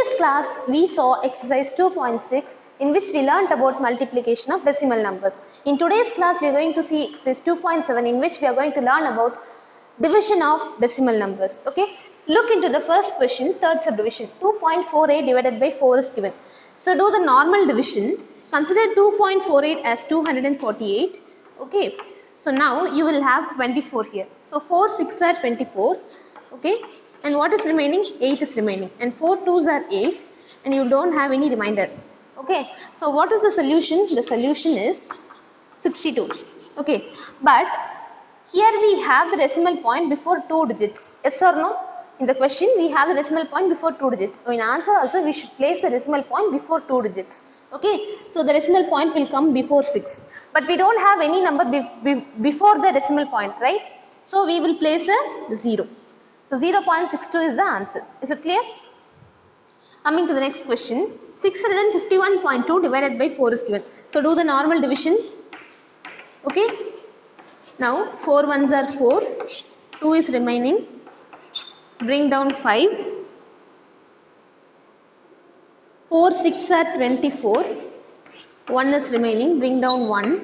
today's class, we saw exercise 2.6 in which we learnt about multiplication of decimal numbers. In today's class, we are going to see exercise 2.7 in which we are going to learn about division of decimal numbers. Okay, look into the first question, third subdivision. 2.48 divided by 4 is given. So do the normal division. Consider 2.48 as 248. Okay, so now you will have 24 here. So 4 6 are 24. Okay, and what is remaining? 8 is remaining, and 4 2s are 8, and you don't have any remainder. Okay, so what is the solution? The solution is 62. Okay, but here we have the decimal point before 2 digits. Yes or no? In the question we have the decimal point before 2 digits. So in answer also we should place the decimal point before 2 digits. Okay, so the decimal point will come before 6. But we don't have any number before the decimal point, right? So we will place a 0. So 0.62 is the answer. Is it clear? Coming to the next question, 651.2 divided by 4 is given. So do the normal division. Okay. Now 4 ones are 4, 2 is remaining. Bring down 5. 4 6 are 24. 1 is remaining. Bring down 1.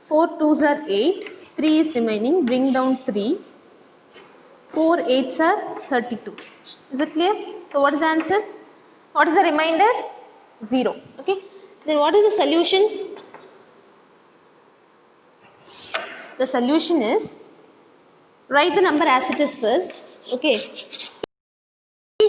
4 2s are 8. 3 is remaining. Bring down 3. 4 8s are 32. Is it clear? So what is the answer? What is the remainder? 0. Okay. Then what is the solution? The solution is, write the number as it is first. Okay.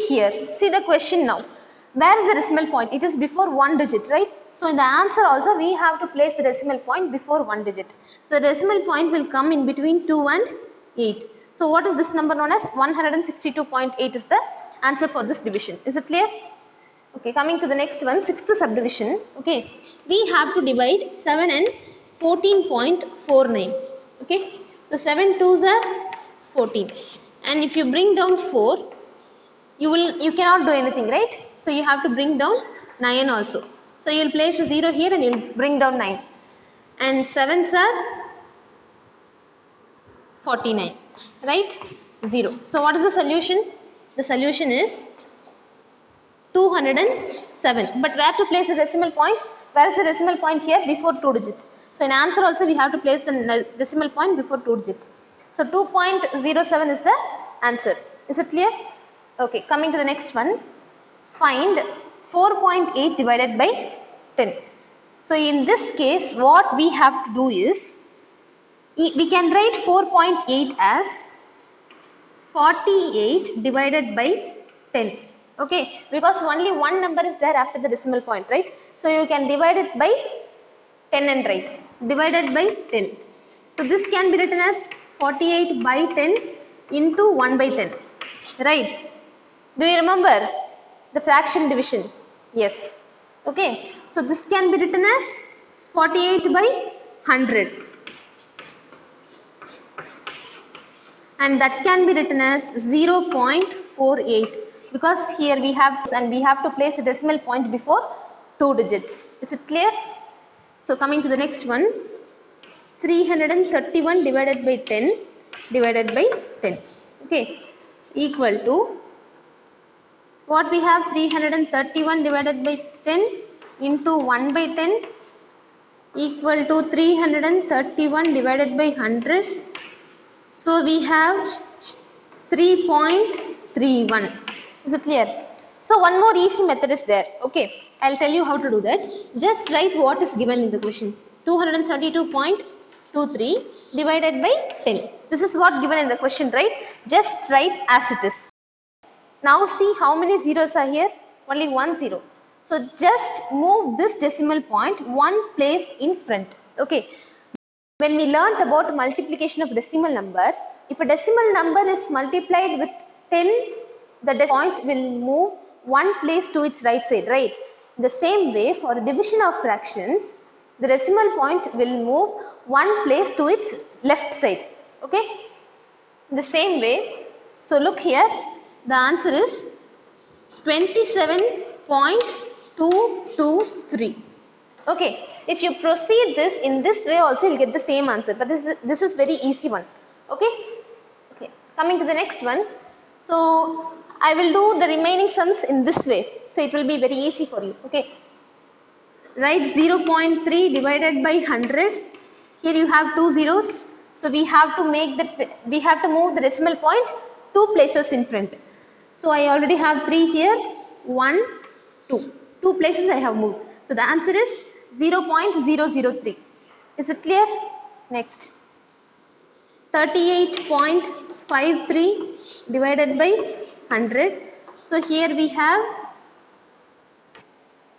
Here, see the question now. Where is the decimal point? It is before 1 digit, right? So in the answer also we have to place the decimal point before 1 digit. So the decimal point will come in between 2 and 8. So what is this number known as? 162.8 is the answer for this division. Is it clear? Okay, coming to the next one, sixth subdivision. Okay, we have to divide 7 and 14.49. Okay, so 7 2s are 14, and if you bring down 4, you cannot do anything, right? So you have to bring down 9 also. So you will place a 0 here and you will bring down 9, and 7s are 49, right? 0. So what is the solution? The solution is 207. But where to place the decimal point? Where is the decimal point here? Before 2 digits. So in answer also we have to place the decimal point before 2 digits. So 2.07 is the answer. Is it clear? Okay, coming to the next one. Find 4.8 divided by 10. So in this case what we have to do is, we can write 4.8 as 48 divided by 10. Okay, because only one number is there after the decimal point, right? So you can divide it by 10 and write divided by 10. So this can be written as 48 by 10 into 1 by 10, right? Do you remember the fraction division? Yes. Okay, so this can be written as 48 by 100. And that can be written as 0.48, because here we have to place the decimal point before 2 digits. Is it clear? So coming to the next one, 331 divided by 10 divided by 10. Okay, equal to what we have? 331 divided by 10 into 1 by 10 equal to 331 divided by 100. So we have 3.31. Is it clear? So one more easy method is there. Okay, I'll tell you how to do that. Just write what is given in the question. 232.23 divided by 10. This is what given in the question, right? Just write as it is. Now see how many zeros are here? Only 1 0. So just move this decimal point 1 place in front. Okay. When we learnt about multiplication of decimal number, if a decimal number is multiplied with 10, the decimal point will move 1 place to its right side, right? The same way for division of fractions, the decimal point will move 1 place to its left side. Okay? In the same way, so look here, the answer is 27.223. Okay, if you proceed this in this way also you will get the same answer, but this is very easy one. Okay, coming to the next one. So I will do the remaining sums in this way. So it will be very easy for you. Okay. Write 0.3 divided by 100. Here you have two zeros. So we have to move the decimal point 2 places in front. So I already have 3 here. 1, 2. 2 places I have moved. So the answer is 0.003. Is it clear? Next. 38.53 divided by 100. So here we have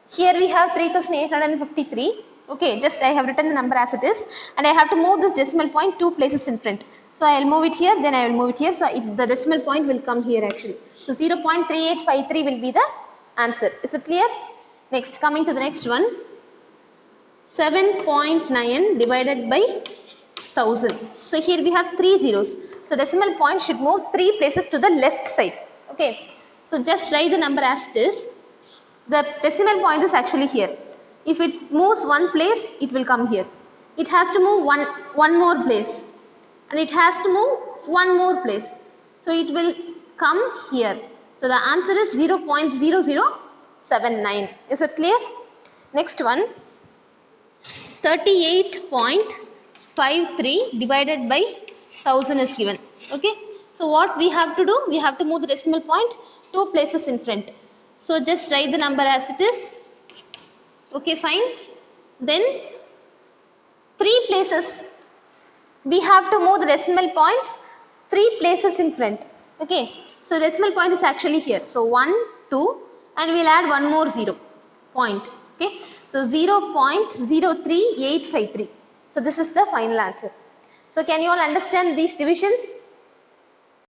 3853. Okay, just I have written the number as it is, and I have to move this decimal point 2 places in front. So I will move it here, then I will move it here. So the decimal point will come here actually. So 0.3853 will be the answer. Is it clear? Next, coming to the next one. 7.9 divided by 1000. So here we have 3 zeros. So decimal point should move 3 places to the left side. Okay. So just write the number as it is. The decimal point is actually here. If it moves one place, it will come here. It has to move one more place, and it has to move one more place. So it will come here. So the answer is 0.0079. Is it clear? Next one. 38.53 divided by 1000 is given. Okay. So what we have to do? We have to move the decimal point 2 places in front. So just write the number as it is. Okay, fine. Then 3 places. We have to move the decimal points 3 places in front. Okay. So decimal point is actually here. So 1, 2, and we will add one more 0 point. Okay. So 0.03853. So this is the final answer. So can you all understand these divisions?